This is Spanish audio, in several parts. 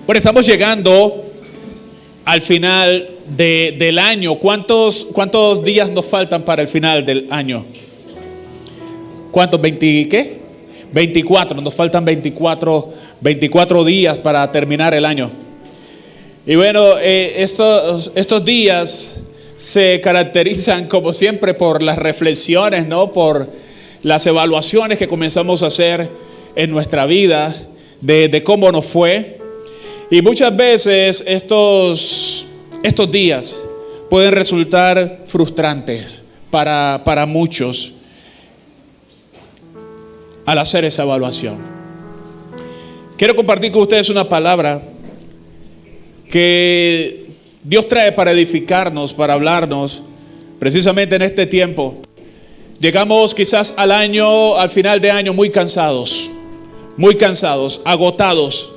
Bueno, estamos llegando al final del año. ¿Cuántos días nos faltan para el final del año? ¿Cuántos? ¿Qué? 24. Nos faltan 24 días para terminar el año. Y bueno, estos días se caracterizan como siempre por las reflexiones, ¿no? Por las evaluaciones que comenzamos a hacer en nuestra vida de cómo nos fue. Y muchas veces estos días pueden resultar frustrantes para muchos al hacer esa evaluación. Quiero compartir con ustedes una palabra que Dios trae para edificarnos, para hablarnos precisamente en este tiempo. Llegamos quizás al final de año muy cansados, agotados.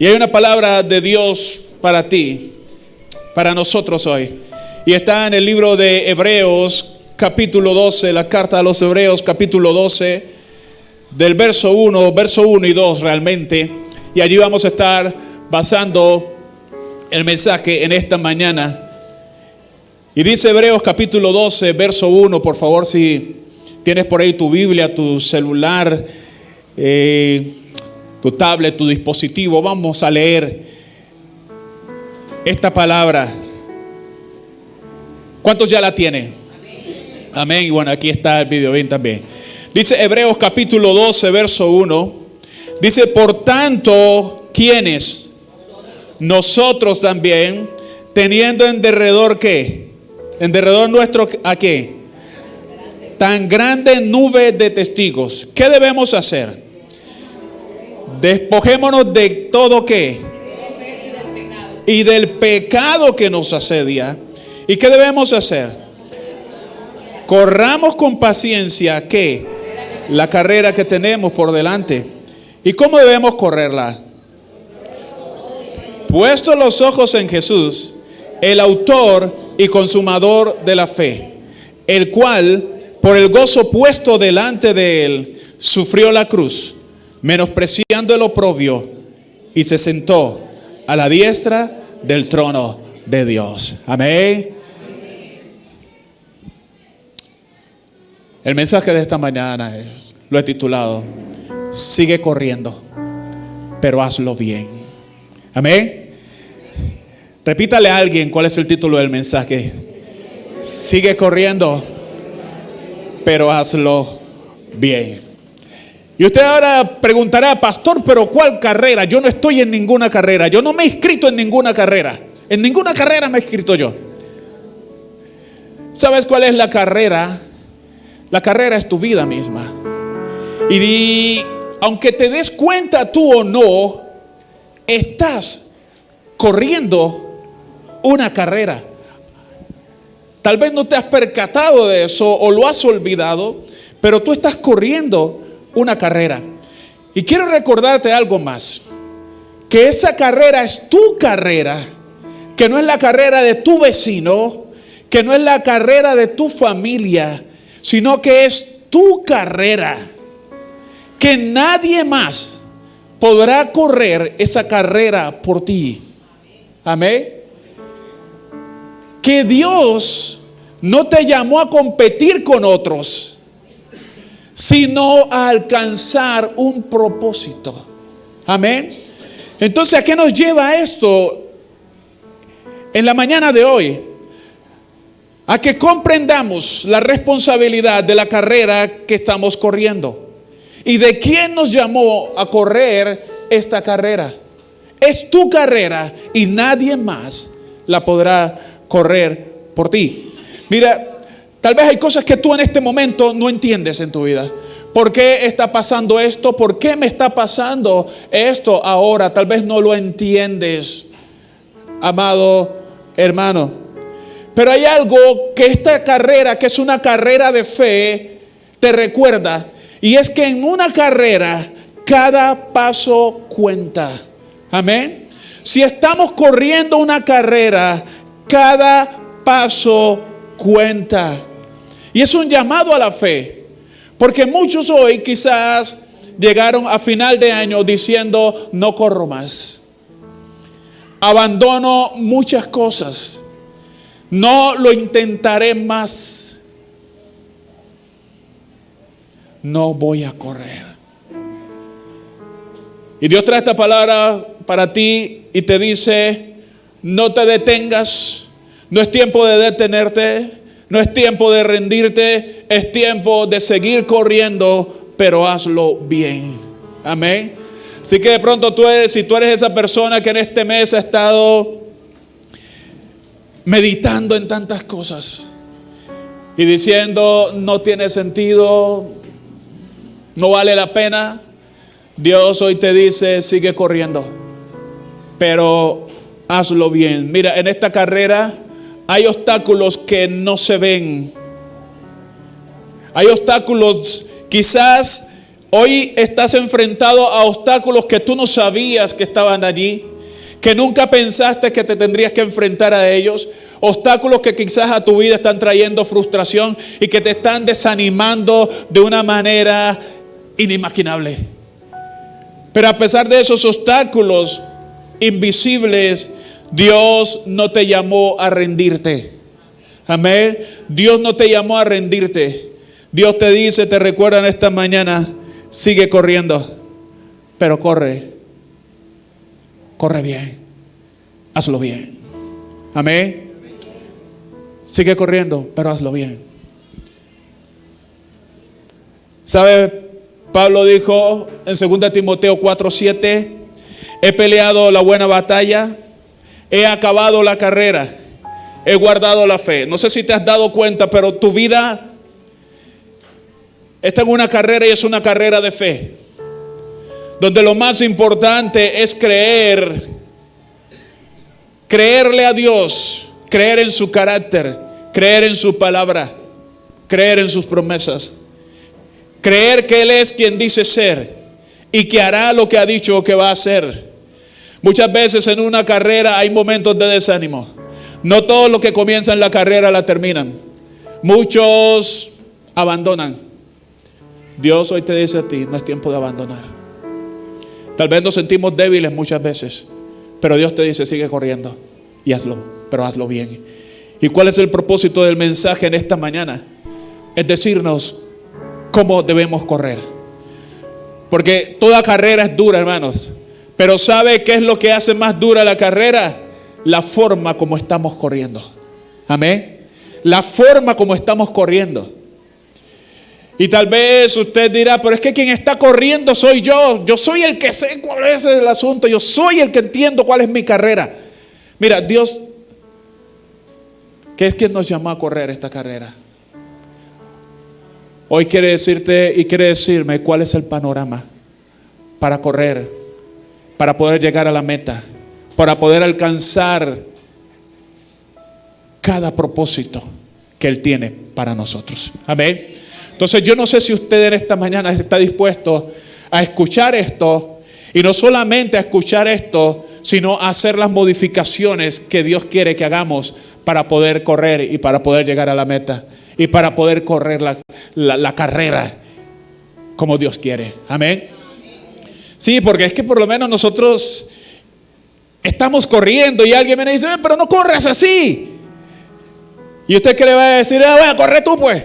Y hay una palabra de Dios para ti, para nosotros hoy. Y está en el libro de Hebreos, capítulo 12, la carta a los Hebreos, capítulo 12, del verso 1 y 2 realmente. Y allí vamos a estar basando el mensaje en esta mañana. Y dice Hebreos capítulo 12, verso 1, por favor, si tienes por ahí tu Biblia, tu celular, tu tablet, tu dispositivo, vamos a leer esta palabra. ¿Cuántos ya la tienen? Amén. Y bueno, aquí está el video bien también. Dice Hebreos capítulo 12, verso 1. Dice, por tanto, ¿quiénes? Nosotros también, teniendo en derredor, ¿qué? En derredor nuestro, ¿a qué? Tan grande nube de testigos. ¿Qué debemos hacer? Despojémonos de todo, ¿qué? Y del pecado que nos asedia. ¿Y qué debemos hacer? Corramos con paciencia, ¿qué? La carrera que tenemos por delante. ¿Y cómo debemos correrla? Puestos los ojos en Jesús, el autor y consumador de la fe, el cual, por el gozo puesto delante de él, sufrió la cruz, menospreciando el oprobio, y se sentó a la diestra del trono de Dios. Amén. El mensaje de esta mañana lo he titulado: sigue corriendo, pero hazlo bien. Amén. Repítale a alguien cuál es el título del mensaje. Sigue corriendo, pero hazlo bien. Y usted ahora preguntará, pastor, pero ¿cuál carrera? Yo no estoy en ninguna carrera. Yo no me he inscrito en ninguna carrera. En ninguna carrera me he inscrito yo. ¿Sabes cuál es la carrera? La carrera es tu vida misma. Y aunque te des cuenta tú o no, estás corriendo una carrera. Tal vez no te has percatado de eso o lo has olvidado, pero tú estás corriendo una carrera. Y quiero recordarte algo más, que esa carrera es tu carrera, que no es la carrera de tu vecino, que no es la carrera de tu familia, sino que es tu carrera, que nadie más podrá correr esa carrera por ti. Amén. Que Dios no te llamó a competir con otros, sino a alcanzar un propósito. Amén. Entonces, ¿a qué nos lleva esto en la mañana de hoy? A que comprendamos la responsabilidad de la carrera que estamos corriendo y de quién nos llamó a correr esta carrera. Es tu carrera y nadie más la podrá correr por ti. Mira, tal vez hay cosas que tú en este momento no entiendes en tu vida. ¿Por qué está pasando esto? ¿Por qué me está pasando esto ahora? Tal vez no lo entiendes, amado hermano. Pero hay algo que esta carrera, que es una carrera de fe, te recuerda. Y es que en una carrera, cada paso cuenta. Amén. Si estamos corriendo una carrera, cada paso cuenta. Y es un llamado a la fe. Porque muchos hoy quizás llegaron a final de año diciendo: no corro más, abandono muchas cosas, no lo intentaré más, no voy a correr. Y Dios trae esta palabra para ti y te dice: no te detengas, no es tiempo de detenerte, no es tiempo de rendirte, es tiempo de seguir corriendo, pero hazlo bien. Amén. Así que de pronto si tú eres esa persona que en este mes ha estado meditando en tantas cosas y diciendo: no tiene sentido, no vale la pena, Dios hoy te dice: sigue corriendo, pero hazlo bien. Mira, en esta carrera hay obstáculos que no se ven. Hay obstáculos, quizás hoy estás enfrentado a obstáculos que tú no sabías que estaban allí, que nunca pensaste que te tendrías que enfrentar a ellos. Obstáculos que quizás a tu vida están trayendo frustración y que te están desanimando de una manera inimaginable. Pero a pesar de esos obstáculos invisibles, Dios no te llamó a rendirte. Amén. Dios no te llamó a rendirte. Dios te dice, te recuerda en esta mañana: sigue corriendo, pero corre bien, hazlo bien. Amén. Sigue corriendo, pero hazlo bien. ¿Sabe? Pablo dijo en 2 Timoteo 4:7: he peleado la buena batalla, he acabado la carrera, he guardado la fe. No sé si te has dado cuenta, pero tu vida está en una carrera, y es una carrera de fe, donde lo más importante es creerle a Dios, creer en su carácter, creer en su palabra, creer en sus promesas, creer que Él es quien dice ser y que hará lo que ha dicho que va a hacer. Muchas veces en una carrera hay momentos de desánimo. No todos los que comienzan la carrera la terminan. Muchos abandonan. Dios hoy te dice a ti: no es tiempo de abandonar. Tal vez nos sentimos débiles muchas veces, pero Dios te dice: sigue corriendo y hazlo, pero hazlo bien. ¿Y cuál es el propósito del mensaje en esta mañana? Es decirnos cómo debemos correr. Porque toda carrera es dura, hermanos. Pero ¿sabe qué es lo que hace más dura la carrera? La forma como estamos corriendo. Amén. La forma como estamos corriendo. Y tal vez usted dirá: pero es que quien está corriendo soy yo. Yo soy el que sé cuál es el asunto. Yo soy el que entiendo cuál es mi carrera. Mira, Dios, que es quien nos llamó a correr esta carrera, hoy quiere decirte y quiere decirme cuál es el panorama para correr, para poder llegar a la meta, para poder alcanzar cada propósito que Él tiene para nosotros. Amén. Entonces yo no sé si usted en esta mañana está dispuesto a escuchar esto, y no solamente a escuchar esto, sino a hacer las modificaciones que Dios quiere que hagamos para poder correr y para poder llegar a la meta y para poder correr la carrera como Dios quiere. Amén. Sí, porque es que por lo menos nosotros estamos corriendo y alguien me dice: pero no corras así. ¿Y usted qué le va a decir? Bueno, corre tú pues.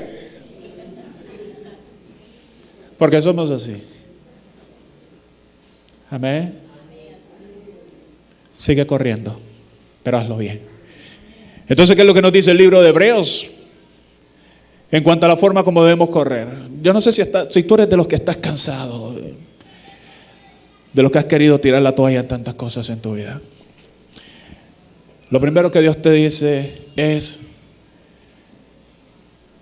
Porque somos así. Amén. Sigue corriendo, pero hazlo bien. Entonces, ¿qué es lo que nos dice el libro de Hebreos en cuanto a la forma como debemos correr? Yo no sé si tú eres de los que estás cansado, de los que has querido tirar la toalla en tantas cosas en tu vida. Lo primero que Dios te dice es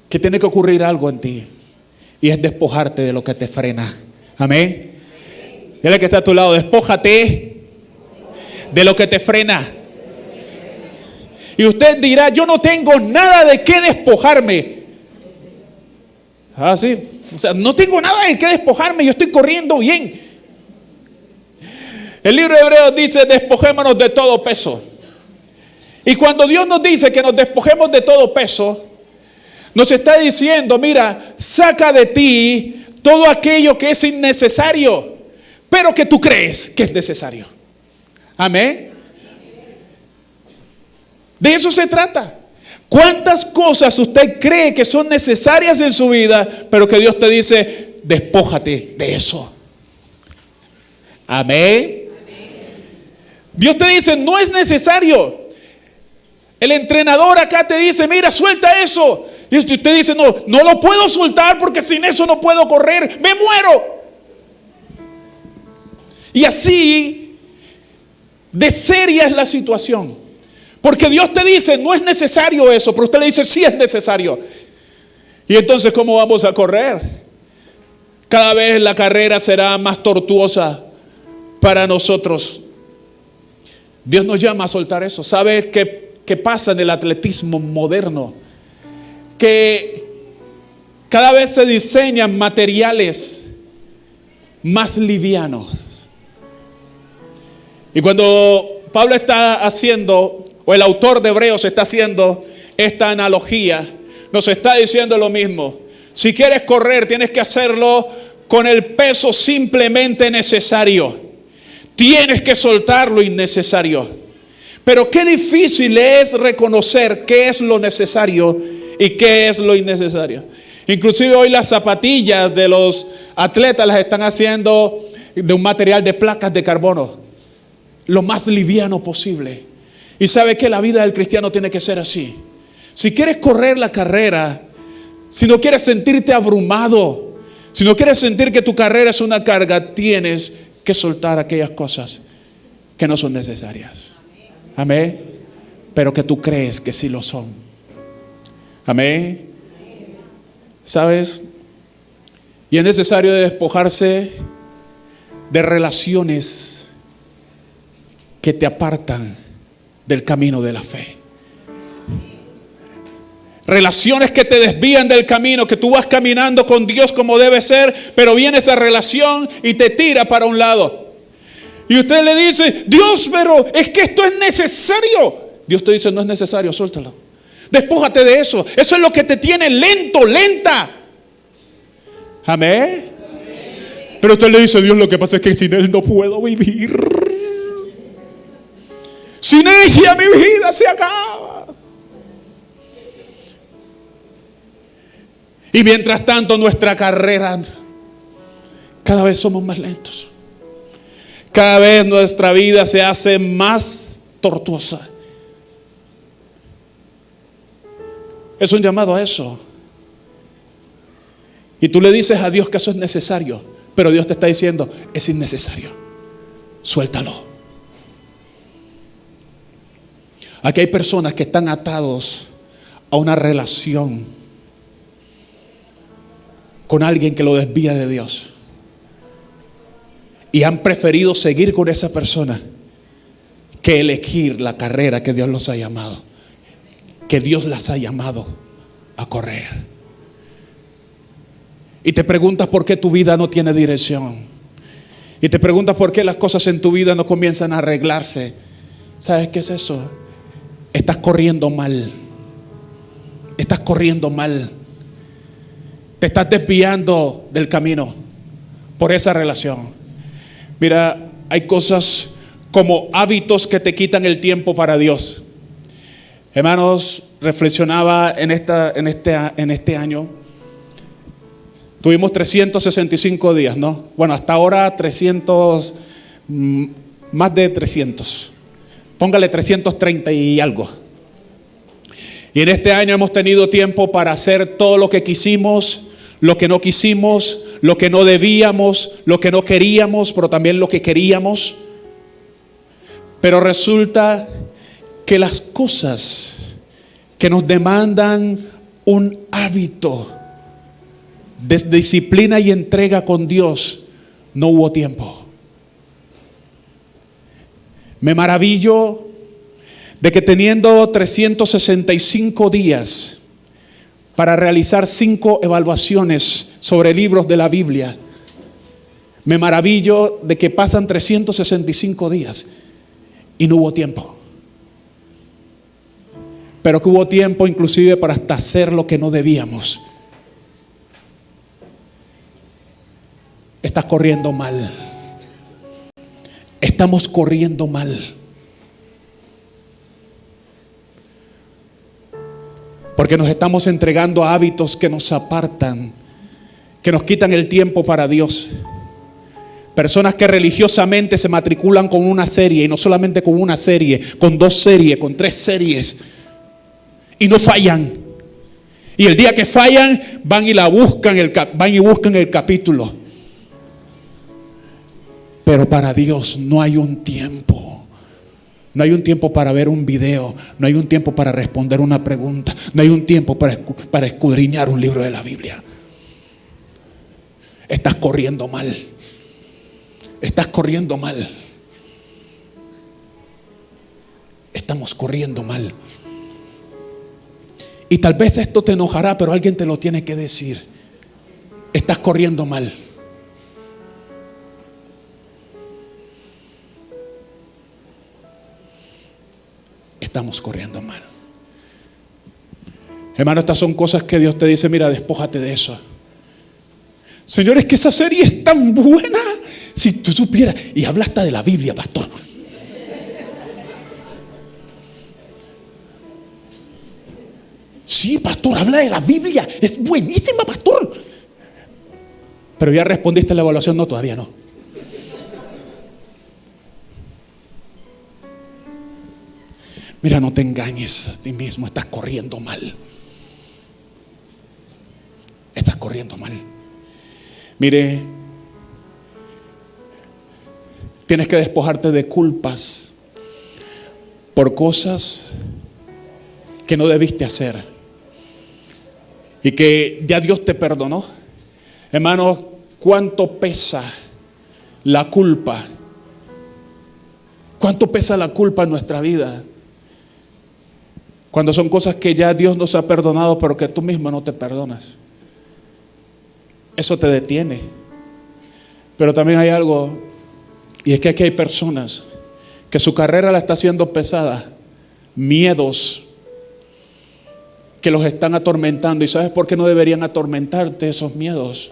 que tiene que ocurrir algo en ti, y es despojarte de lo que te frena. Amén. Dile que está a tu lado: despójate de lo que te frena. Y usted dirá: yo no tengo nada de qué despojarme. Ah, sí. O sea, no tengo nada de qué despojarme, yo estoy corriendo bien. El libro de Hebreos dice: despojémonos de todo peso. Y cuando Dios nos dice que nos despojemos de todo peso, nos está diciendo: mira, saca de ti todo aquello que es innecesario, pero que tú crees que es necesario. Amén. De eso se trata. ¿Cuántas cosas usted cree que son necesarias en su vida, pero que Dios te dice, despójate de eso? Amén. Dios te dice, no es necesario. El entrenador acá te dice, mira, suelta eso. Y usted dice, no lo puedo soltar porque sin eso no puedo correr, me muero. Y así de seria es la situación. Porque Dios te dice, no es necesario eso, pero usted le dice, sí es necesario. Y entonces, ¿cómo vamos a correr? Cada vez la carrera será más tortuosa para nosotros. Dios nos llama a soltar eso. ¿Sabes qué pasa en el atletismo moderno? Que cada vez se diseñan materiales más livianos. Y cuando Pablo está haciendo, o el autor de Hebreos está haciendo esta analogía, nos está diciendo lo mismo. Si quieres correr, tienes que hacerlo con el peso simplemente necesario. Tienes que soltar lo innecesario. Pero qué difícil es reconocer qué es lo necesario y qué es lo innecesario. Inclusive hoy las zapatillas de los atletas las están haciendo de un material de placas de carbono, lo más liviano posible. Y sabe que la vida del cristiano tiene que ser así. Si quieres correr la carrera, si no quieres sentirte abrumado, si no quieres sentir que tu carrera es una carga, tienes que soltar aquellas cosas que no son necesarias. Amén. Pero que tú crees que sí lo son. Amén. ¿Sabes? Y es necesario despojarse de relaciones que te apartan del camino de la fe. Relaciones que te desvían del camino, que tú vas caminando con Dios como debe ser, pero viene esa relación y te tira para un lado. Y usted le dice, Dios, pero es que esto es necesario. Dios te dice, no es necesario, suéltalo. Despójate de eso. Eso es lo que te tiene lento, lenta. Amén. Pero usted le dice, Dios, lo que pasa es que sin Él no puedo vivir. Sin ella mi vida se acaba. Y mientras tanto nuestra carrera, cada vez somos más lentos. Cada vez nuestra vida se hace más tortuosa. Es un llamado a eso. Y tú le dices a Dios que eso es necesario, pero Dios te está diciendo, es innecesario. Suéltalo. Aquí hay personas que están atados a una relación con alguien que lo desvía de Dios. Y han preferido seguir con esa persona que elegir la carrera que Dios los ha llamado, que Dios las ha llamado a correr. Y te preguntas por qué tu vida no tiene dirección. Y te preguntas por qué las cosas en tu vida no comienzan a arreglarse. ¿Sabes qué es eso? Estás corriendo mal. Estás corriendo mal. Te estás desviando del camino por esa relación. Mira, hay cosas como hábitos que te quitan el tiempo para Dios. Hermanos, reflexionaba en este año. Tuvimos 365 días, ¿no? Bueno, hasta ahora 300, más de 300. Póngale 330 y algo. Y en este año hemos tenido tiempo para hacer todo lo que quisimos, lo que no quisimos, lo que no debíamos, lo que no queríamos, pero también lo que queríamos. Pero resulta que las cosas que nos demandan un hábito de disciplina y entrega con Dios, no hubo tiempo. Me maravillo de que teniendo 365 días para realizar 5 evaluaciones sobre libros de la Biblia, me maravillo de que pasan 365 días y no hubo tiempo. Pero que hubo tiempo inclusive para hasta hacer lo que no debíamos. estás corriendo mal. Estamos corriendo mal. Porque nos estamos entregando a hábitos que nos apartan, que nos quitan el tiempo para Dios. Personas que religiosamente se matriculan con una serie, y no solamente con una serie, con 2 series, con 3 series, y no fallan. Y el día que fallan, van y buscan el capítulo. Pero para Dios no hay un tiempo. No hay un tiempo para ver un video. No hay un tiempo para responder una pregunta. No hay un tiempo para escudriñar un libro de la Biblia. Estás corriendo mal. Estás corriendo mal. Estamos corriendo mal. Y tal vez esto te enojará, pero alguien te lo tiene que decir. Estás corriendo mal. Estamos corriendo mal. Hermano, estas son cosas que Dios te dice: mira, despójate de eso. Señor, es que esa serie es tan buena. Si tú supieras. Y habla hasta de la Biblia, pastor. Sí, pastor, habla de la Biblia. Es buenísima, pastor. Pero ya respondiste a la evaluación. No, todavía no. Mira, no te engañes a ti mismo. Estás corriendo mal. Estás corriendo mal. Mire, tienes que despojarte de culpas por cosas que no debiste hacer y que ya Dios te perdonó. Hermano, ¿cuánto pesa la culpa? ¿Cuánto pesa la culpa en nuestra vida? Cuando son cosas que ya Dios nos ha perdonado, pero que tú mismo no te perdonas. Eso te detiene. Pero también hay algo, y es que aquí hay personas que su carrera la está haciendo pesada. Miedos que los están atormentando. ¿Y sabes por qué no deberían atormentarte esos miedos?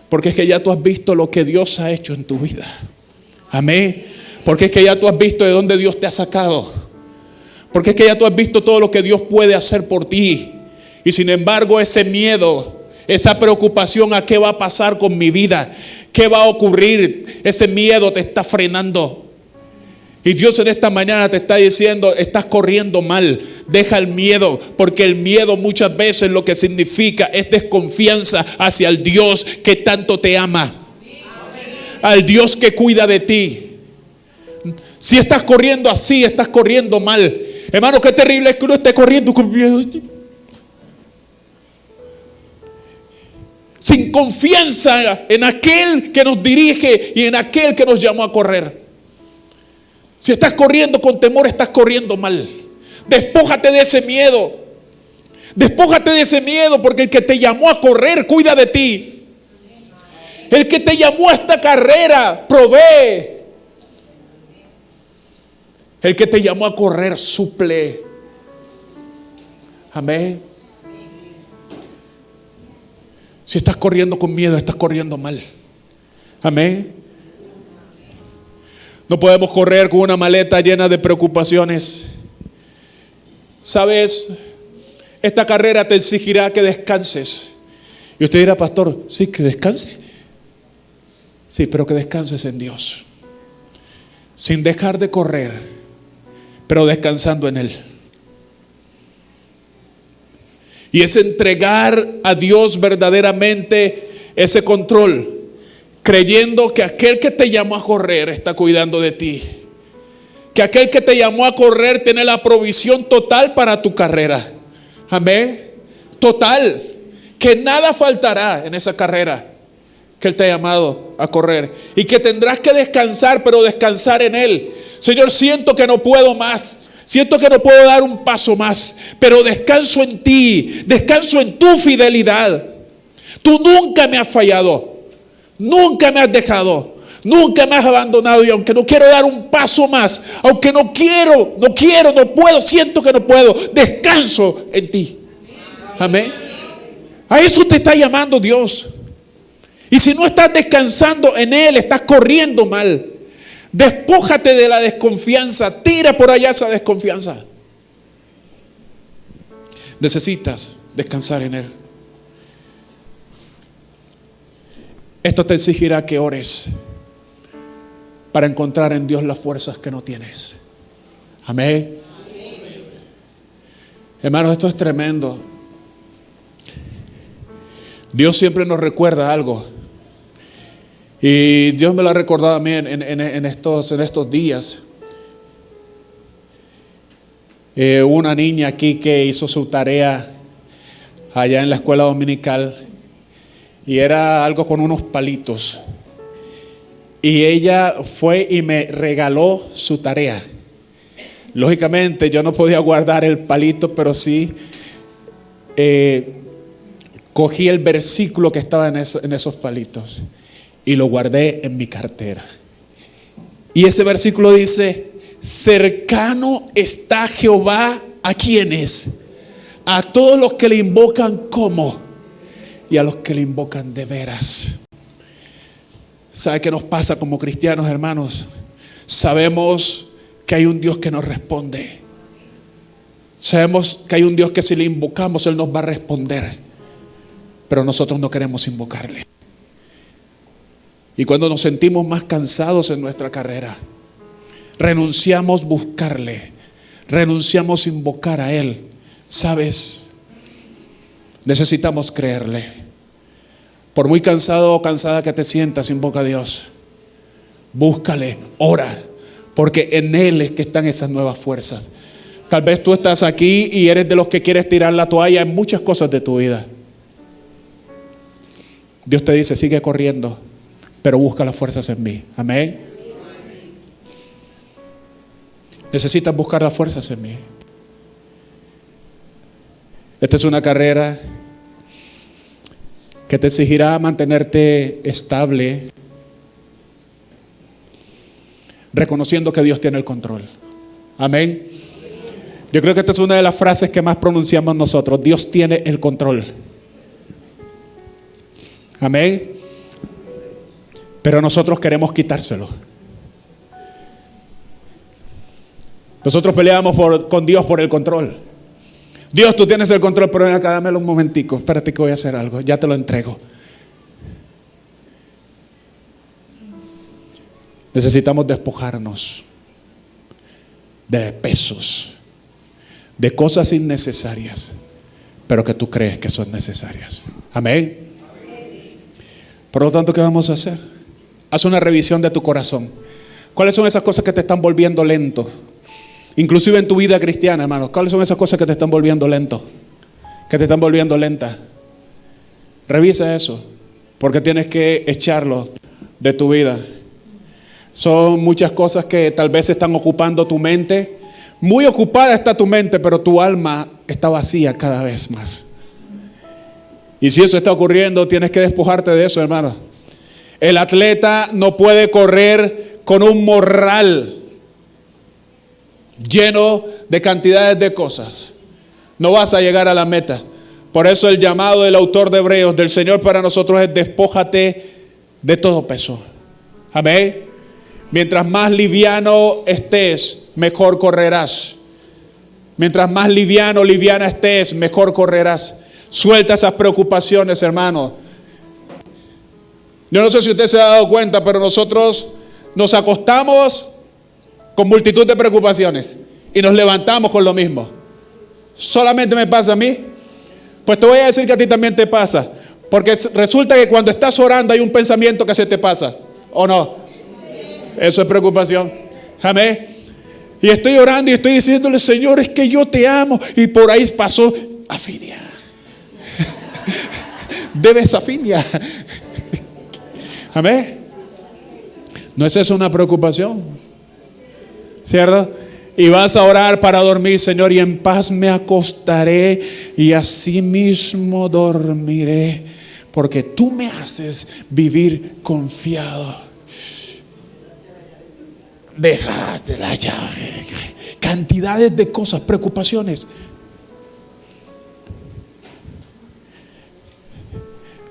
Porque es que ya tú has visto lo que Dios ha hecho en tu vida. Amén. Porque es que ya tú has visto de dónde Dios te ha sacado. Porque es que ya tú has visto todo lo que Dios puede hacer por ti. Y sin embargo ese miedo, esa preocupación a qué va a pasar con mi vida, qué va a ocurrir, ese miedo te está frenando. Y Dios en esta mañana te está diciendo: estás corriendo mal. Deja el miedo, porque el miedo muchas veces lo que significa es desconfianza hacia el Dios que tanto te ama, al Dios que cuida de ti. Si estás corriendo así, estás corriendo mal. Hermano, qué terrible es que uno esté corriendo con miedo, sin confianza en aquel que nos dirige y en aquel que nos llamó a correr. Si estás corriendo con temor, estás corriendo mal. Despójate de ese miedo. Despójate de ese miedo, porque el que te llamó a correr cuida de ti. El que te llamó a esta carrera provee. El que te llamó a correr suple. Amén. Si estás corriendo con miedo, estás corriendo mal. Amén. No podemos correr con una maleta llena de preocupaciones. Sabes, esta carrera te exigirá que descanses. Y usted dirá: pastor, sí, que descanse. Sí, pero que descanses en Dios. Sin dejar de correr, pero descansando en Él. Y es entregar a Dios verdaderamente ese control, creyendo que aquel que te llamó a correr está cuidando de ti. Que aquel que te llamó a correr tiene la provisión total para tu carrera. Amén. Total. Que nada faltará en esa carrera que Él te ha llamado a correr. Y que tendrás que descansar, pero descansar en Él. Señor, siento que no puedo más. Siento que no puedo dar un paso más, pero descanso en ti, descanso en tu fidelidad. Tú nunca me has fallado, nunca me has dejado, nunca me has abandonado. Y aunque no quiero dar un paso más, aunque no puedo, siento que no puedo, descanso en ti. Amén. A eso te está llamando Dios. Y si no estás descansando en Él, estás corriendo mal. Despójate de la desconfianza. Tira por allá esa desconfianza. Necesitas descansar en Él. Esto te exigirá que ores para encontrar en Dios las fuerzas que no tienes. Amén. Hermanos, esto es tremendo. Dios siempre nos recuerda algo. Y Dios me lo ha recordado a mí en estos días. Una niña aquí que hizo su tarea allá en la escuela dominical. Y era algo con unos palitos. Y ella fue y me regaló su tarea. Lógicamente yo no podía guardar el palito, pero sí cogí el versículo que estaba en esos palitos y lo guardé en mi cartera. Y ese versículo dice: cercano está Jehová a quienes, a todos los que le invocan como, y a los que le invocan de veras. ¿Sabe qué nos pasa como cristianos, hermanos? Sabemos que hay un Dios que nos responde. Sabemos que hay un Dios que si le invocamos, Él nos va a responder. Pero nosotros no queremos invocarle. Y cuando nos sentimos más cansados en nuestra carrera, renunciamos a buscarle, renunciamos a invocar a Él. ¿Sabes? Necesitamos creerle. Por muy cansado o cansada que te sientas, invoca a Dios. Búscale, ora, porque en Él es que están esas nuevas fuerzas. Tal vez tú estás aquí y eres de los que quieres tirar la toalla en muchas cosas de tu vida. Dios te dice: sigue corriendo, pero busca las fuerzas en mí. Amén. Necesitas buscar las fuerzas en mí. Esta es una carrera que te exigirá mantenerte estable, reconociendo que Dios tiene el control. Amén. Yo creo que esta es una de las frases que más pronunciamos nosotros: Dios tiene el control. Amén. Pero nosotros queremos quitárselo. Nosotros peleamos con Dios por el control. Dios, tú tienes el control, pero ven acá, dámelo un momentico. Espérate que voy a hacer algo, ya te lo entrego. Necesitamos despojarnos de pesos, de cosas innecesarias, pero que tú crees que son necesarias. Amén. Por lo tanto, ¿qué vamos a hacer? Haz una revisión de tu corazón. ¿Cuáles son esas cosas que te están volviendo lento? Inclusive en tu vida cristiana, hermanos. ¿Cuáles son esas cosas que te están volviendo lento? Que te están volviendo lenta. Revisa eso, porque tienes que echarlo de tu vida. Son muchas cosas que tal vez están ocupando tu mente. Muy ocupada está tu mente, pero tu alma está vacía cada vez más. Y si eso está ocurriendo, tienes que despojarte de eso, hermano. El atleta no puede correr con un morral lleno de cantidades de cosas. No vas a llegar a la meta. Por eso el llamado del autor de Hebreos, del Señor para nosotros, es: despójate de todo peso. Amén. Mientras más liviano estés, mejor correrás. Mientras más liviano, liviana estés, mejor correrás. Suelta esas preocupaciones, hermano. Yo no sé si usted se ha dado cuenta, pero nosotros nos acostamos con multitud de preocupaciones y nos levantamos con lo mismo. ¿Solamente me pasa a mí? Pues te voy a decir que a ti también te pasa. Porque resulta que cuando estás orando hay un pensamiento que se te pasa, ¿o no? Eso es preocupación. Amén. Y estoy orando y estoy diciéndole: Señor, es que yo te amo. Y por ahí pasó Afinia. Debes Afinia. Amén. ¿No es eso una preocupación? ¿Cierto? Y vas a orar para dormir: Señor, y en paz me acostaré y así mismo dormiré, porque tú me haces vivir confiado. Dejaste la llave. Cantidades de cosas, preocupaciones.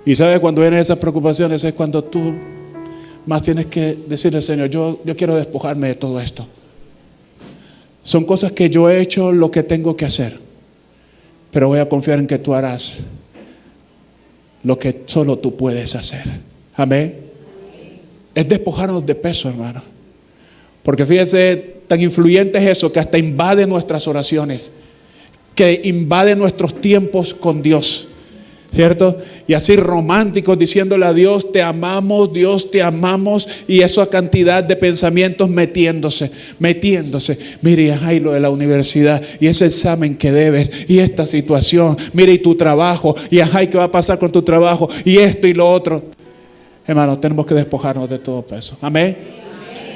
Y sabes, cuando vienen esas preocupaciones es cuando tú más tienes que decirle: Señor, yo quiero despojarme de todo esto. Son cosas que yo he hecho lo que tengo que hacer, pero voy a confiar en que tú harás lo que solo tú puedes hacer. Amén. Es despojarnos de peso, hermano. Porque fíjese, tan influyente es eso que hasta invade nuestras oraciones, que invade nuestros tiempos con Dios, ¿cierto? Y así románticos diciéndole a Dios: te amamos, Dios, te amamos. Y esa cantidad de pensamientos metiéndose. Mire, ay, lo de la universidad, y ese examen que debes, y esta situación, mire, y tu trabajo, y ay, ¿qué va a pasar con tu trabajo? Y esto y lo otro. Hermanos, tenemos que despojarnos de todo peso. Amén.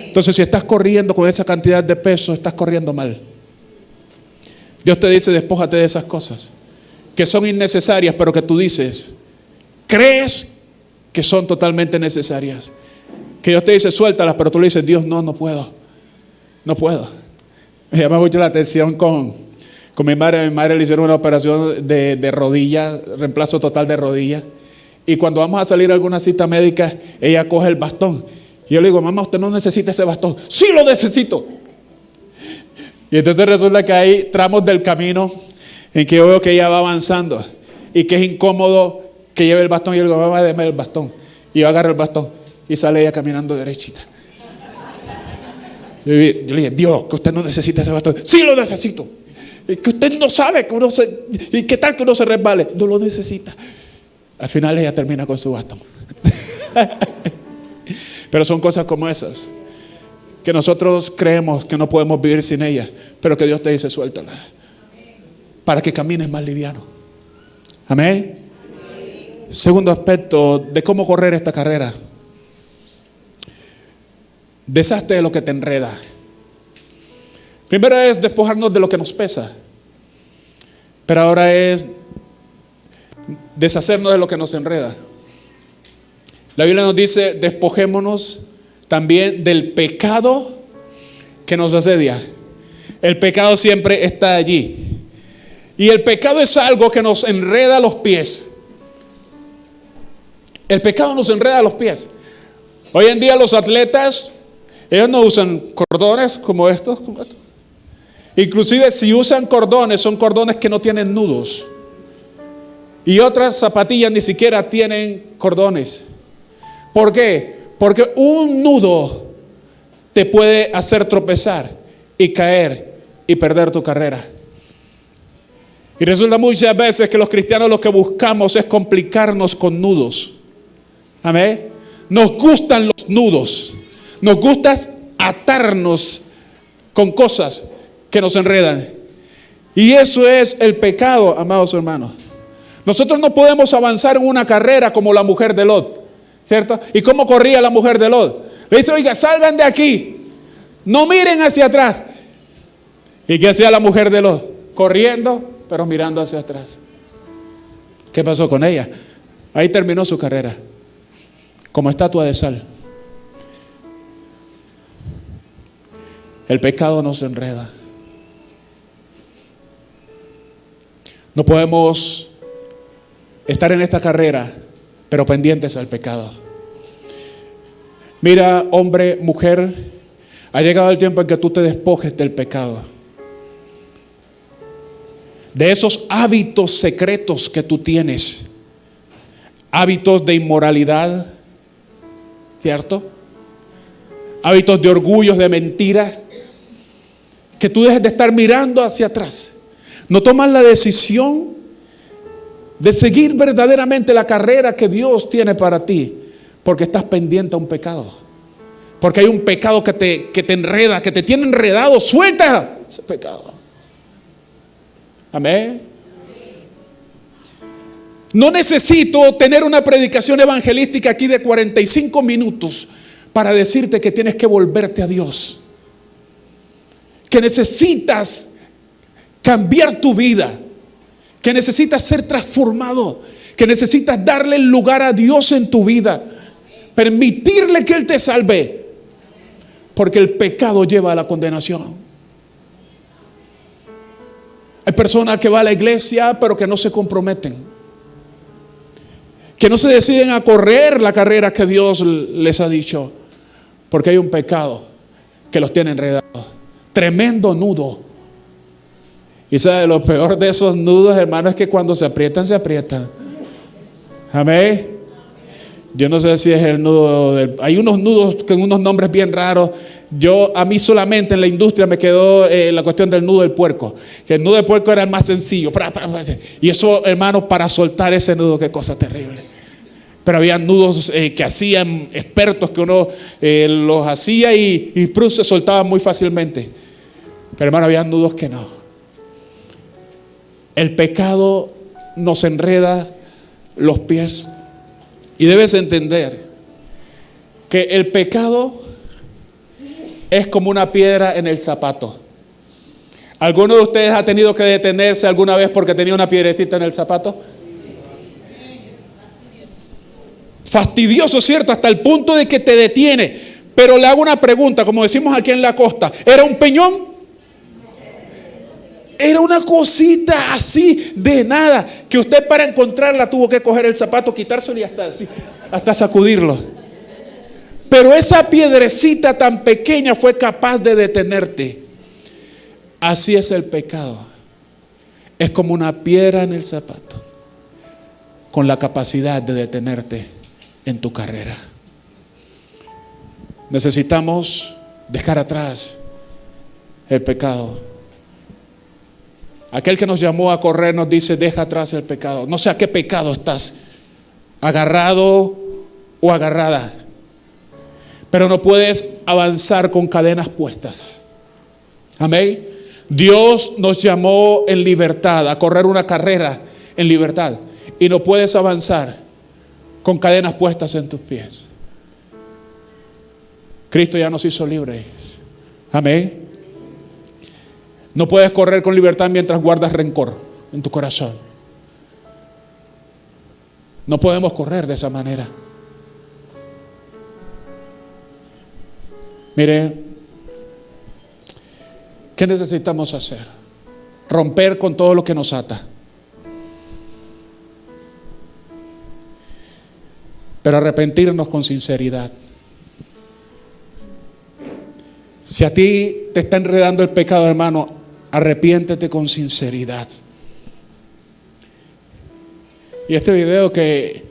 Entonces, si estás corriendo con esa cantidad de peso, estás corriendo mal. Dios te dice: despójate de esas cosas que son innecesarias, pero que tú dices, crees que son totalmente necesarias. Que Dios te dice: suéltalas, pero tú le dices: Dios, no puedo. Me llama mucho la atención con mi madre. A mi madre le hicieron una operación de rodilla, reemplazo total de rodilla. Y cuando vamos a salir a alguna cita médica, ella coge el bastón. Y yo le digo: mamá, usted no necesita ese bastón. Sí lo necesito. Y entonces resulta que hay tramos del camino en que yo veo que ella va avanzando y que es incómodo que lleve el bastón. Y yo le digo: mamá, déme el bastón. Y yo agarro el bastón y sale ella caminando derechita. Yo le dije: Dios, que usted no necesita ese bastón. Sí lo necesito. Y que usted no sabe que ¿y qué tal que uno se resbale? No lo necesita. Al final ella termina con su bastón. Pero son cosas como esas que nosotros creemos que no podemos vivir sin ellas, pero que Dios te dice: suéltala, para que camines más liviano. Amén. Segundo aspecto de cómo correr esta carrera: deshazte de lo que te enreda. Primero es despojarnos de lo que nos pesa, pero ahora es deshacernos de lo que nos enreda. La Biblia nos dice: despojémonos también del pecado que nos asedia. El pecado siempre está allí. Y el pecado es algo que nos enreda los pies. El pecado nos enreda los pies. Hoy en día los atletas, ellos no usan cordones como estos. Inclusive si usan cordones, son cordones que no tienen nudos. Y otras zapatillas ni siquiera tienen cordones. ¿Por qué? Porque un nudo te puede hacer tropezar y caer y perder tu carrera. Y resulta muchas veces que los cristianos lo que buscamos es complicarnos con nudos. Amén. Nos gustan los nudos. Nos gusta atarnos con cosas que nos enredan. Y eso es el pecado, amados hermanos. Nosotros no podemos avanzar en una carrera como la mujer de Lot, ¿cierto? ¿Y cómo corría la mujer de Lot? Le dice: oiga, salgan de aquí, no miren hacia atrás. ¿Y qué hacía la mujer de Lot? Corriendo, pero mirando hacia atrás. ¿Qué pasó con ella? Ahí terminó su carrera, como estatua de sal. El pecado nos enreda. No podemos estar en esta carrera, pero pendientes al pecado. Mira, hombre, mujer, ha llegado el tiempo en que tú te despojes del pecado, de esos hábitos secretos que tú tienes, hábitos de inmoralidad, ¿cierto? Hábitos de orgullos, de mentira, que tú dejes de estar mirando hacia atrás. No tomas la decisión de seguir verdaderamente la carrera que Dios tiene para ti, porque estás pendiente a un pecado, porque hay un pecado que te enreda, que te tiene enredado. Suelta ese pecado. Amén. No necesito tener una predicación evangelística aquí de 45 minutos para decirte que tienes que volverte a Dios, que necesitas cambiar tu vida, que necesitas ser transformado, que necesitas darle el lugar a Dios en tu vida, permitirle que Él te salve, porque el pecado lleva a la condenación. Hay personas que van a la iglesia pero que no se comprometen, que no se deciden a correr la carrera que Dios les ha dicho, porque hay un pecado que los tiene enredados. Tremendo nudo. Y sabe, lo peor de esos nudos, hermano, es que cuando se aprietan, se aprietan. Amén. Yo no sé si es el nudo hay unos nudos con unos nombres bien raros. A mí solamente en la industria me quedó la cuestión del nudo del puerco, que el nudo del puerco era el más sencillo. Y eso, hermano, para soltar ese nudo, qué cosa terrible. Pero había nudos que hacían expertos, que uno los hacía y se soltaban muy fácilmente. Pero, hermano, había nudos que no. El pecado nos enreda los pies. Y debes entender que el pecado es como una piedra en el zapato. ¿Alguno de ustedes ha tenido que detenerse alguna vez porque tenía una piedrecita en el zapato? Fastidioso, ¿cierto? Hasta el punto de que te detiene. Pero le hago una pregunta, como decimos aquí en la costa. ¿Era un peñón? Era una cosita así de nada, que usted para encontrarla tuvo que coger el zapato, quitárselo y hasta sacudirlo. Pero esa piedrecita tan pequeña fue capaz de detenerte. Así es el pecado. Es como una piedra en el zapato, con la capacidad de detenerte en tu carrera. Necesitamos dejar atrás el pecado. Aquel que nos llamó a correr nos dice: deja atrás el pecado. No sé a qué pecado estás agarrado o agarrada, pero no puedes avanzar con cadenas puestas. Amén. Dios nos llamó en libertad, a correr una carrera en libertad, y no puedes avanzar con cadenas puestas en tus pies. Cristo ya nos hizo libres. Amén. No puedes correr con libertad mientras guardas rencor en tu corazón. No podemos correr de esa manera. Mire, ¿qué necesitamos hacer? Romper con todo lo que nos ata. Pero arrepentirnos con sinceridad. Si a ti te está enredando el pecado, hermano, arrepiéntete con sinceridad. Y este video que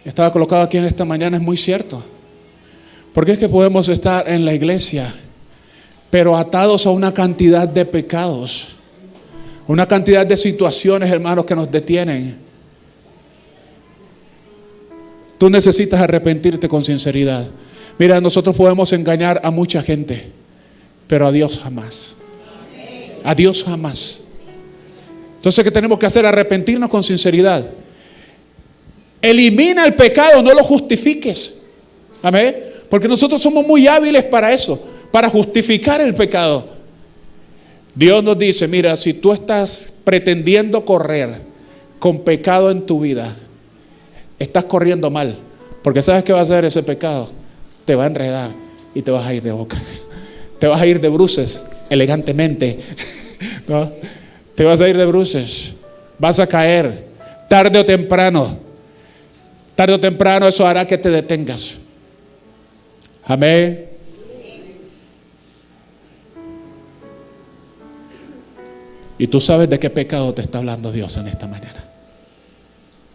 estaba colocado aquí en esta mañana es muy cierto. Porque es que podemos estar en la iglesia, pero atados a una cantidad de pecados, una cantidad de situaciones, hermanos, que nos detienen. Tú necesitas arrepentirte con sinceridad. Mira, nosotros podemos engañar a mucha gente, pero a Dios jamás. A Dios jamás. Entonces, ¿qué tenemos que hacer? Arrepentirnos con sinceridad. Elimina el pecado, no lo justifiques. Amén. Porque nosotros somos muy hábiles para eso, para justificar el pecado. Dios nos dice: mira, si tú estás pretendiendo correr con pecado en tu vida, estás corriendo mal. Porque ¿sabes qué va a hacer ese pecado? Te va a enredar y te vas a ir de boca. Te vas a ir de bruces, elegantemente, ¿no? Te vas a ir de bruces, vas a caer, tarde o temprano eso hará que te detengas. Amén. Y tú sabes de qué pecado te está hablando Dios en esta mañana.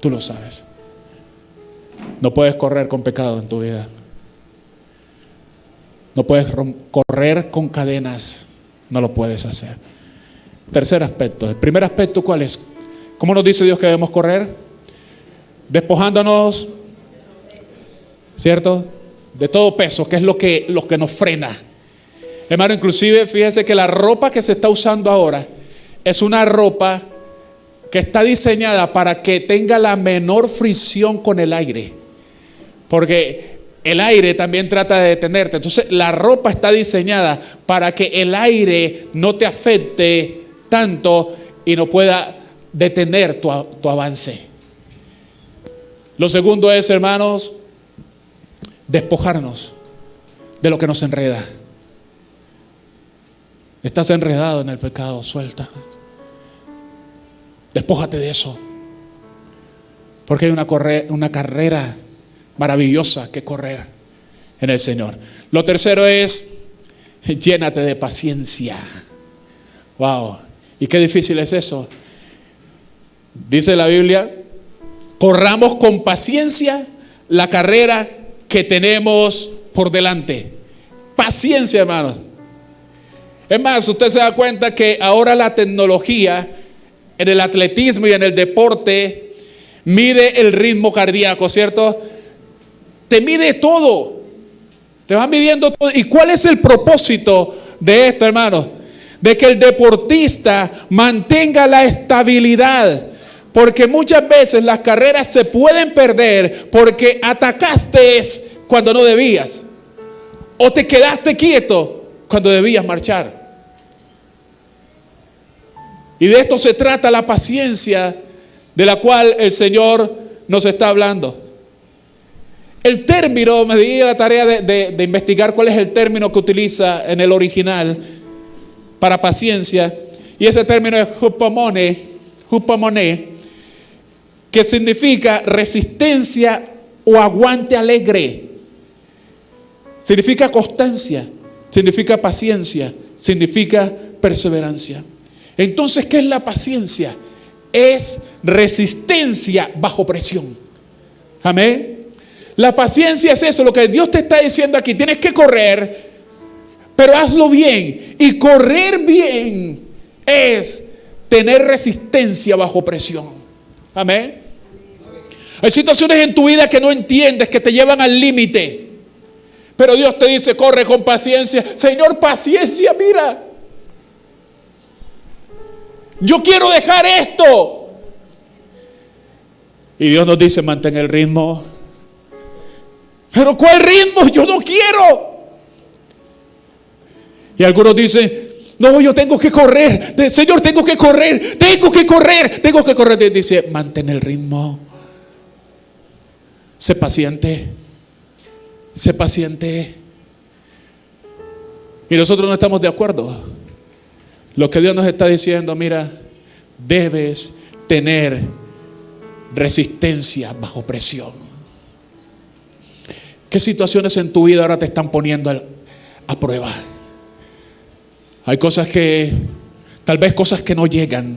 Tú lo sabes. No puedes correr con pecado en tu vida. No puedes correr con cadenas. No lo puedes hacer. Tercer aspecto. El primer aspecto, ¿cuál es? ¿Cómo nos dice Dios que debemos correr? Despojándonos, ¿cierto?, de todo peso, que es lo que nos frena. Hermano, inclusive fíjese que la ropa que se está usando ahora es una ropa que está diseñada para que tenga la menor fricción con el aire. Porque el aire también trata de detenerte. Entonces la ropa está diseñada para que el aire no te afecte tanto y no pueda detener tu avance. Lo segundo es, hermanos, despojarnos de lo que nos enreda. Estás enredado en el pecado, suelta. Despójate de eso. Porque hay una carrera maravillosa que correr en el Señor. Lo tercero es, llénate de paciencia. Wow. ¿Y qué difícil es eso? Dice la Biblia, corramos con paciencia la carrera que tenemos por delante. Paciencia, hermanos. Es más, usted se da cuenta que ahora la tecnología en el atletismo y en el deporte mide el ritmo cardíaco, ¿cierto? Te mide todo. Te va midiendo todo. ¿Y cuál es el propósito de esto, hermanos? De que el deportista mantenga la estabilidad. Porque muchas veces las carreras se pueden perder porque atacaste cuando no debías. O te quedaste quieto cuando debías marchar. Y de esto se trata la paciencia de la cual el Señor nos está hablando. El término, me di la tarea de investigar cuál es el término que utiliza en el original para paciencia. Y ese término es hupomone, que significa resistencia o aguante alegre. Significa constancia, significa paciencia, significa perseverancia. Entonces, ¿qué es la paciencia? Es resistencia bajo presión. Amén. La paciencia es eso, lo que Dios te está diciendo aquí. Tienes que correr, pero hazlo bien. Y correr bien es tener resistencia bajo presión. Amén. Hay situaciones en tu vida que no entiendes, que te llevan al límite. Pero Dios te dice, corre con paciencia. Señor, paciencia, mira. Yo quiero dejar esto. Y Dios nos dice, mantén el ritmo. Pero ¿cuál ritmo? Yo no quiero. Y algunos dicen, no, yo tengo que correr. Señor, tengo que correr. Tengo que correr. Tengo que correr. Dios dice, mantén el ritmo. Sé paciente. Sé paciente. Y nosotros no estamos de acuerdo. Lo que Dios nos está diciendo, mira, debes tener resistencia bajo presión. ¿Qué situaciones en tu vida ahora te están poniendo a prueba? Hay cosas que, tal vez cosas que no llegan,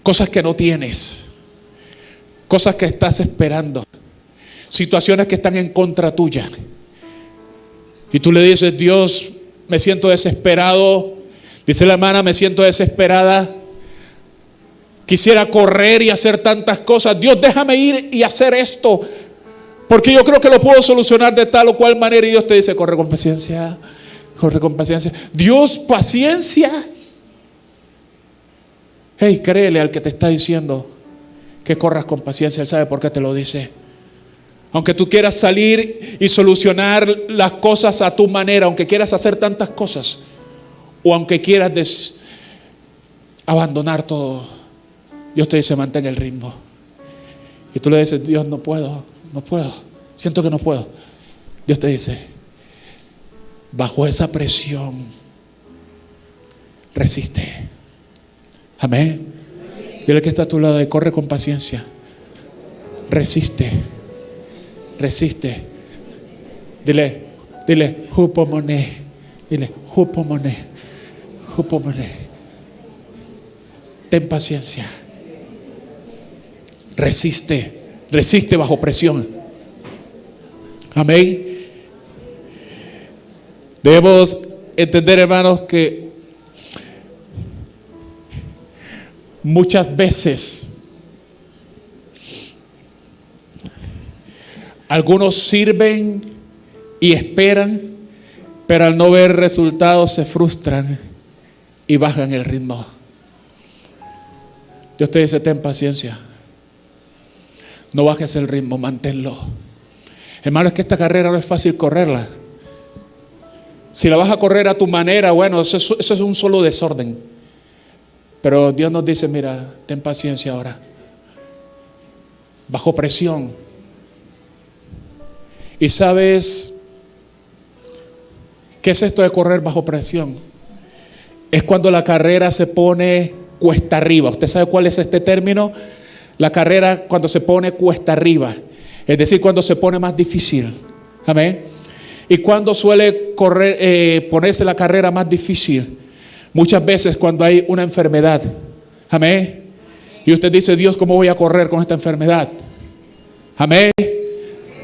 cosas que no tienes, cosas que estás esperando, situaciones que están en contra tuya. Y tú le dices, Dios, me siento desesperado. Dice la hermana, me siento desesperada. Quisiera correr y hacer tantas cosas. Dios, déjame ir y hacer esto, porque yo creo que lo puedo solucionar de tal o cual manera. Y Dios te dice, corre con paciencia. Corre con paciencia. Dios, paciencia. Hey, créele al que te está diciendo que corras con paciencia. Él sabe por qué te lo dice. Aunque tú quieras salir y solucionar las cosas a tu manera, aunque quieras hacer tantas cosas, o aunque quieras abandonar todo, Dios te dice, mantén el ritmo. Y tú le dices, Dios, no puedo, siento que no puedo. Dios te dice, bajo esa presión, resiste. Amén. Dile que está a tu lado y corre con paciencia. Resiste. Resiste. Dile, hupomone. Dile, hupomone. Ten paciencia. Resiste bajo presión. Amén. Debemos entender, hermanos, que muchas veces algunos sirven y esperan, pero al no ver resultados se frustran y bajan el ritmo. Dios te dice, ten paciencia. No bajes el ritmo, manténlo. Hermano, es que esta carrera no es fácil correrla. Si la vas a correr a tu manera, bueno, eso es un solo desorden. Pero Dios nos dice, mira, ten paciencia ahora. Bajo presión. ¿Y sabes qué es esto de correr bajo presión? Es cuando la carrera se pone cuesta arriba. ¿Usted sabe cuál es este término? la carrera cuando se pone cuesta arriba, es decir, cuando se pone más difícil. Amén. ¿Y cuando suele ponerse la carrera más difícil? Muchas veces cuando hay una enfermedad. Amén. Y usted dice: Dios, ¿cómo voy a correr con esta enfermedad? Amén.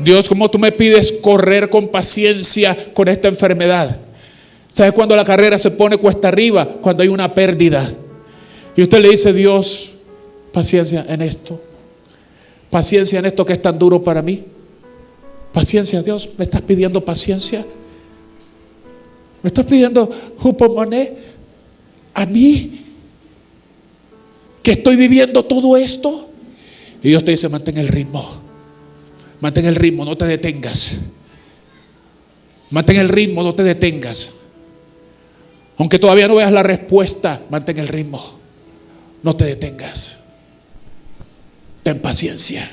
Dios, ¿cómo tú me pides correr con paciencia con esta enfermedad? ¿Sabes cuando la carrera se pone cuesta arriba? Cuando hay una pérdida. Y usted le dice: Dios, paciencia en esto. Paciencia en esto que es tan duro para mí. Paciencia, Dios, ¿me estás pidiendo paciencia? ¿Me estás pidiendo jupomoné a mí, que estoy viviendo todo esto? Y Dios te dice: mantén el ritmo. Mantén el ritmo, no te detengas. Mantén el ritmo, no te detengas. Aunque todavía no veas la respuesta, mantén el ritmo. No te detengas. Ten paciencia.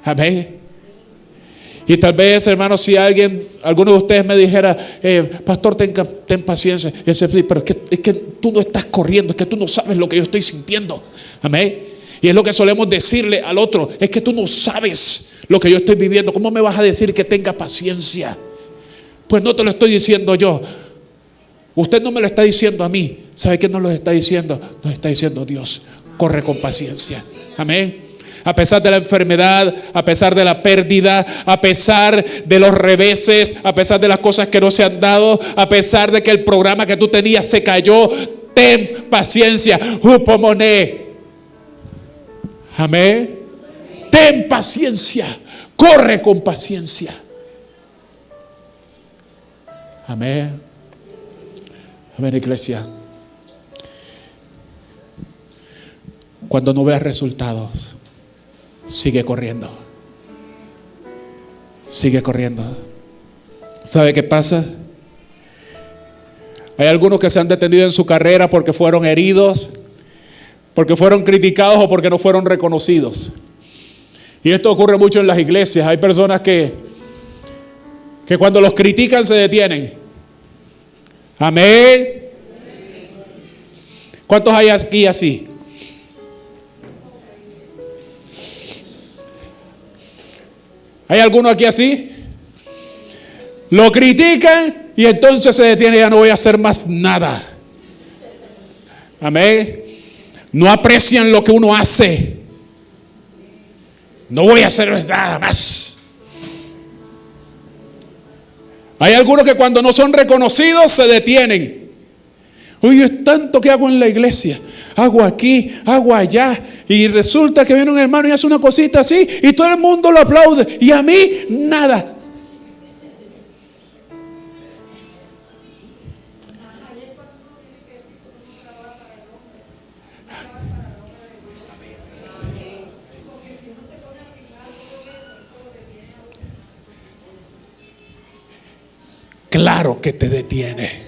Amén. Y tal vez, hermanos, si alguno de ustedes me dijera: pastor, ten paciencia. Y ese, pero es que tú no estás corriendo, es que tú no sabes lo que yo estoy sintiendo. Amén. Y es lo que solemos decirle al otro: es que tú no sabes lo que yo estoy viviendo. ¿Cómo me vas a decir que tenga paciencia? Pues no te lo estoy diciendo yo. Usted no me lo está diciendo a mí. ¿Sabe qué nos lo está diciendo? Nos está diciendo Dios: corre con paciencia. Amén. A pesar de la enfermedad, a pesar de la pérdida, a pesar de los reveses, a pesar de las cosas que no se han dado, a pesar de que el programa que tú tenías se cayó, ten paciencia. Jupomoné. Amén. Ten paciencia. Corre con paciencia. Amén. Amén, iglesia. Cuando no veas resultados, sigue corriendo. Sigue corriendo. ¿Sabe qué pasa? Hay algunos que se han detenido en su carrera porque fueron heridos, porque fueron criticados o porque no fueron reconocidos. Y esto ocurre mucho en las iglesias. Hay personas que cuando los critican se detienen. Amén. ¿Cuántos hay aquí así? ¿Hay alguno aquí así? Lo critican y entonces se detiene: ya no voy a hacer más nada. Amén. No aprecian lo que uno hace. No voy a hacer nada más. Hay algunos que cuando no son reconocidos se detienen. Oye, es tanto que hago en la iglesia. Hago aquí, hago allá. Y resulta que viene un hermano y hace una cosita así y todo el mundo lo aplaude. Y a mí, nada. Claro que te detiene.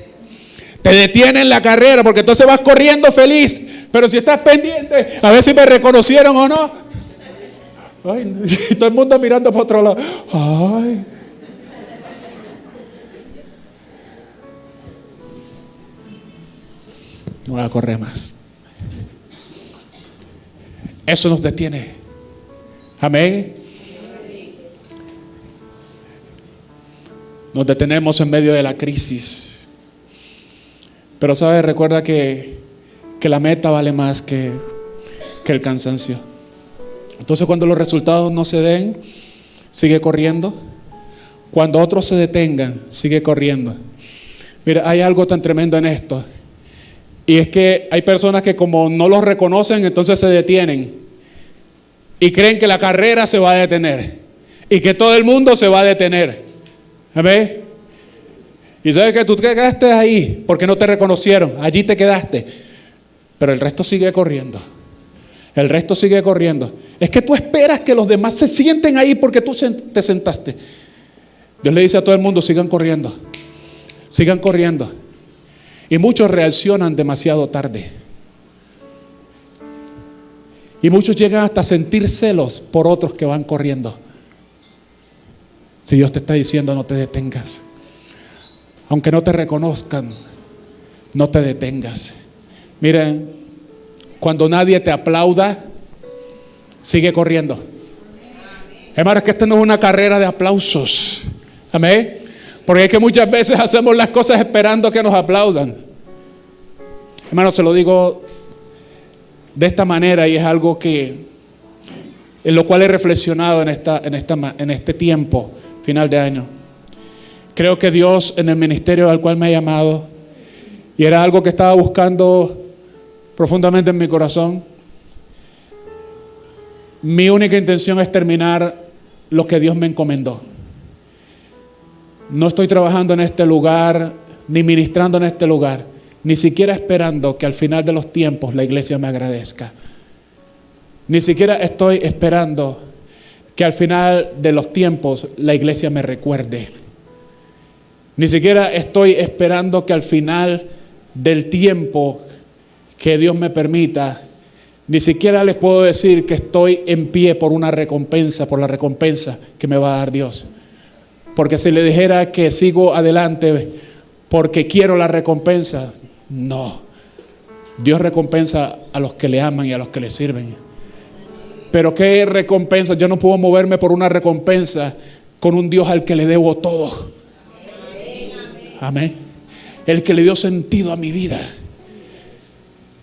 Te detiene en la carrera porque entonces vas corriendo feliz. Pero si estás pendiente a ver si me reconocieron o no. Ay, y todo el mundo mirando para otro lado. Ay. No voy a correr más. Eso nos detiene. Amén. Nos detenemos en medio de la crisis. Pero sabes, recuerda que la meta vale más que el cansancio. Entonces cuando los resultados no se den, sigue corriendo. Cuando otros se detengan, sigue corriendo. Mira, hay algo tan tremendo en esto. Y es que hay personas que como no los reconocen, entonces se detienen. Y creen que la carrera se va a detener. Y que todo el mundo se va a detener. ¿Amén? Y sabes que tú te quedaste ahí porque no te reconocieron. Allí te quedaste. Pero el resto sigue corriendo. El resto sigue corriendo. Es que tú esperas que los demás se sienten ahí porque tú te sentaste. Dios le dice a todo el mundo: sigan corriendo. Sigan corriendo. Y muchos reaccionan demasiado tarde. Y muchos llegan hasta a sentir celos por otros que van corriendo. Si Dios te está diciendo: no te detengas. Aunque no te reconozcan, no te detengas. Miren, cuando nadie te aplauda, Sigue corriendo. Hermanos, que esta no es una carrera de aplausos. Amén. Porque es que muchas veces hacemos las cosas esperando que nos aplaudan. Hermanos, se lo digo de esta manera y es algo que en lo cual he reflexionado en este tiempo final de año. Creo que Dios en el ministerio al cual me ha llamado, y era algo que estaba buscando profundamente en mi corazón, mi única intención es terminar lo que Dios me encomendó. No estoy trabajando en este lugar, ni ministrando en este lugar, ni siquiera esperando que al final de los tiempos la iglesia me agradezca. Ni siquiera estoy esperando que al final de los tiempos la iglesia me recuerde. Ni siquiera estoy esperando que al final del tiempo que Dios me permita, ni siquiera les puedo decir que estoy en pie por una recompensa, por la recompensa que me va a dar Dios. Porque si le dijera que sigo adelante porque quiero la recompensa, no. Dios recompensa a los que le aman y a los que le sirven. Pero ¿qué recompensa? Yo no puedo moverme por una recompensa con un Dios al que le debo todo. Amén. El que le dio sentido a mi vida.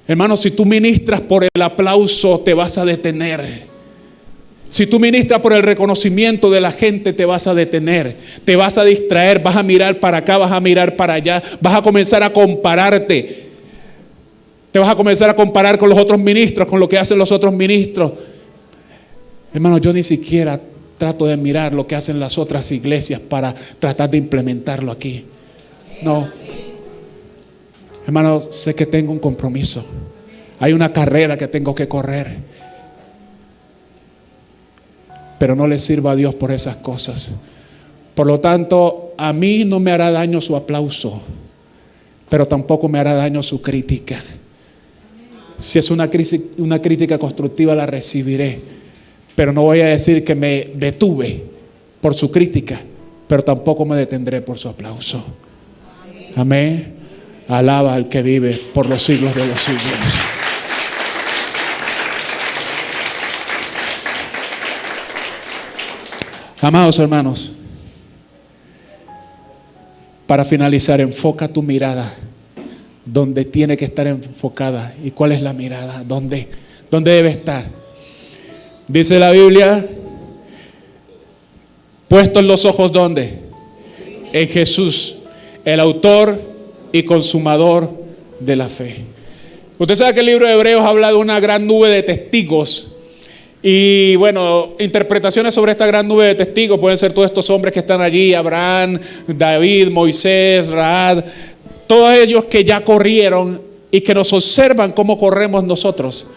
Hermano, si tú ministras por el aplauso, te vas a detener. Si tú ministras por el reconocimiento de la gente, te vas a detener. Te vas a distraer, vas a mirar para acá, vas a mirar para allá. Vas a comenzar a compararte. Te vas a comenzar a comparar con los otros ministros, con lo que hacen los otros ministros. Hermano, yo ni siquiera trato de mirar lo que hacen las otras iglesias para tratar de implementarlo aquí. No. Hermano, sé que tengo un compromiso. Hay una carrera que tengo que correr. Pero no le sirvo a Dios por esas cosas. Por lo tanto, a mí no me hará daño su aplauso, pero tampoco me hará daño su crítica. Si es una crítica constructiva, la recibiré. Pero no voy a decir que me detuve por su crítica, pero tampoco me detendré por su aplauso. Amén. Alaba al que vive por los siglos de los siglos. Amados hermanos, para finalizar, enfoca tu mirada donde tiene que estar enfocada. ¿Y cuál es la mirada? ¿Dónde debe estar? Dice la Biblia, puestos los ojos ¿dónde? En Jesús, el autor y consumador de la fe. Usted sabe que el libro de Hebreos habla de una gran nube de testigos. Y bueno, interpretaciones sobre esta gran nube de testigos pueden ser todos estos hombres que están allí: Abraham, David, Moisés, Rahab, todos ellos que ya corrieron y que nos observan cómo corremos nosotros.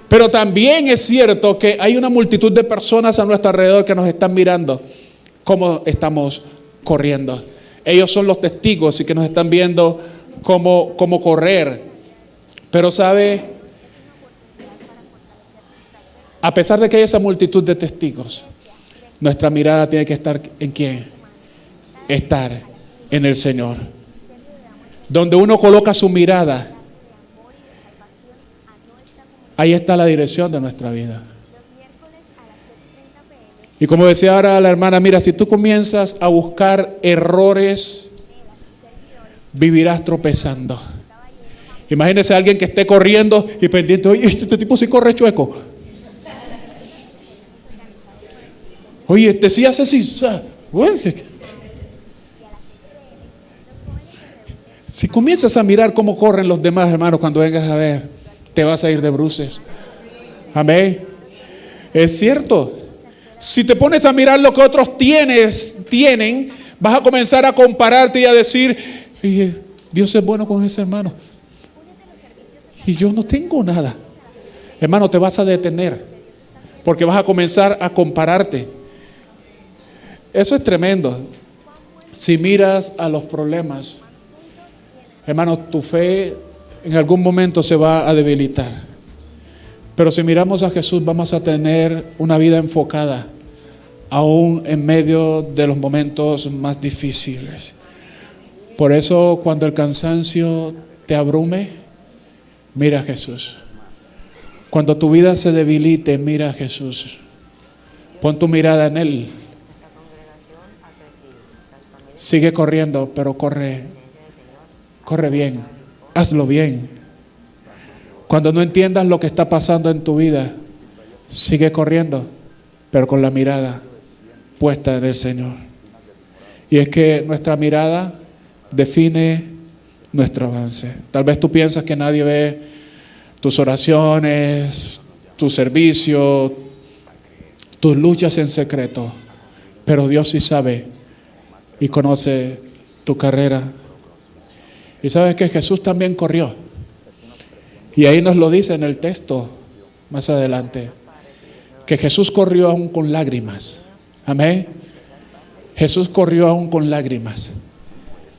Pero también es cierto que hay una multitud de personas a nuestro alrededor que nos están mirando cómo estamos corriendo. Ellos son los testigos y que nos están viendo cómo correr. Pero sabe, a pesar de que hay esa multitud de testigos, nuestra mirada tiene que estar ¿en quién? Estar en el Señor. Donde uno coloca su mirada, ahí está la dirección de nuestra vida. Y como decía ahora la hermana, mira, si tú comienzas a buscar errores, vivirás tropezando. Imagínese a alguien que esté corriendo y pendiente, oye, este tipo sí corre chueco. Oye, este sí hace así. Si comienzas a mirar cómo corren los demás, hermanos, cuando vengas a ver, te vas a ir de bruces. Amén. Es cierto. Si te pones a mirar lo que otros tienen, vas a comenzar a compararte y a decir, Dios es bueno con ese hermano y yo no tengo nada. Hermano, te vas a detener porque vas a comenzar a compararte. Eso es tremendo. Si miras a los problemas, hermano, tu fe en algún momento se va a debilitar. Pero si miramos a Jesús, vamos a tener una vida enfocada, aún en medio de los momentos más difíciles. Por eso, cuando el cansancio te abrume, mira a Jesús. Cuando tu vida se debilite, mira a Jesús. Pon tu mirada en Él. Sigue corriendo, pero corre bien. Hazlo bien. Cuando no entiendas lo que está pasando en tu vida, sigue corriendo, pero con la mirada puesta en el Señor. Y es que nuestra mirada define nuestro avance. Tal vez tú piensas que nadie ve tus oraciones, tu servicio, tus luchas en secreto, pero Dios sí sabe y conoce tu carrera. Y sabes que Jesús también corrió. Y ahí nos lo dice en el texto más adelante, que Jesús corrió aún con lágrimas. Amén. Jesús corrió aún con lágrimas,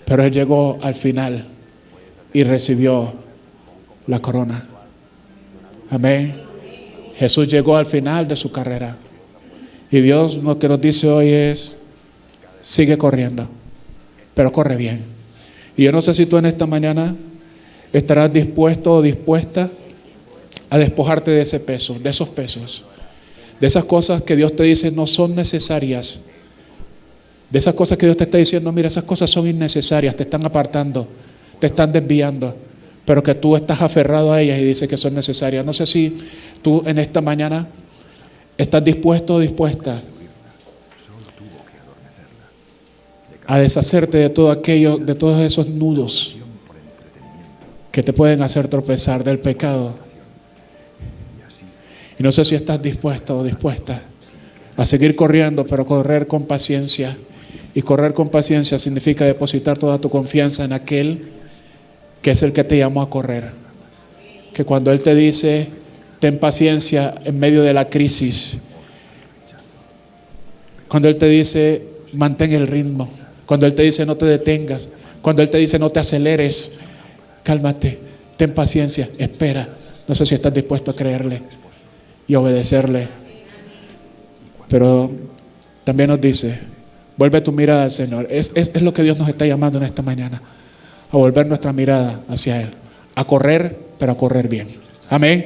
pero Él llegó al final y recibió la corona. Amén. Jesús llegó al final de su carrera. Y Dios lo que nos dice hoy es, sigue corriendo, pero corre bien. Y yo no sé si tú en esta mañana estarás dispuesto o dispuesta a despojarte de ese peso, de esos pesos, de esas cosas que Dios te dice no son necesarias, de esas cosas que Dios te está diciendo, mira, esas cosas son innecesarias, te están apartando, te están desviando, pero que tú estás aferrado a ellas y dices que son necesarias. No sé si tú en esta mañana estás dispuesto o dispuesta a deshacerte de todo aquello, de todos esos nudos que te pueden hacer tropezar, del pecado. Y no sé si estás dispuesto o dispuesta a seguir corriendo, pero correr con paciencia. Y correr con paciencia significa depositar toda tu confianza en aquel que es el que te llamó a correr. Que cuando Él te dice, ten paciencia en medio de la crisis, cuando Él te dice, mantén el ritmo, cuando Él te dice, no te detengas, cuando Él te dice, no te aceleres, cálmate, ten paciencia, espera. No sé si estás dispuesto a creerle y obedecerle. Pero también nos dice, vuelve tu mirada al Señor. Es lo que Dios nos está llamando en esta mañana, a volver nuestra mirada hacia Él, a correr, pero a correr bien. Amén.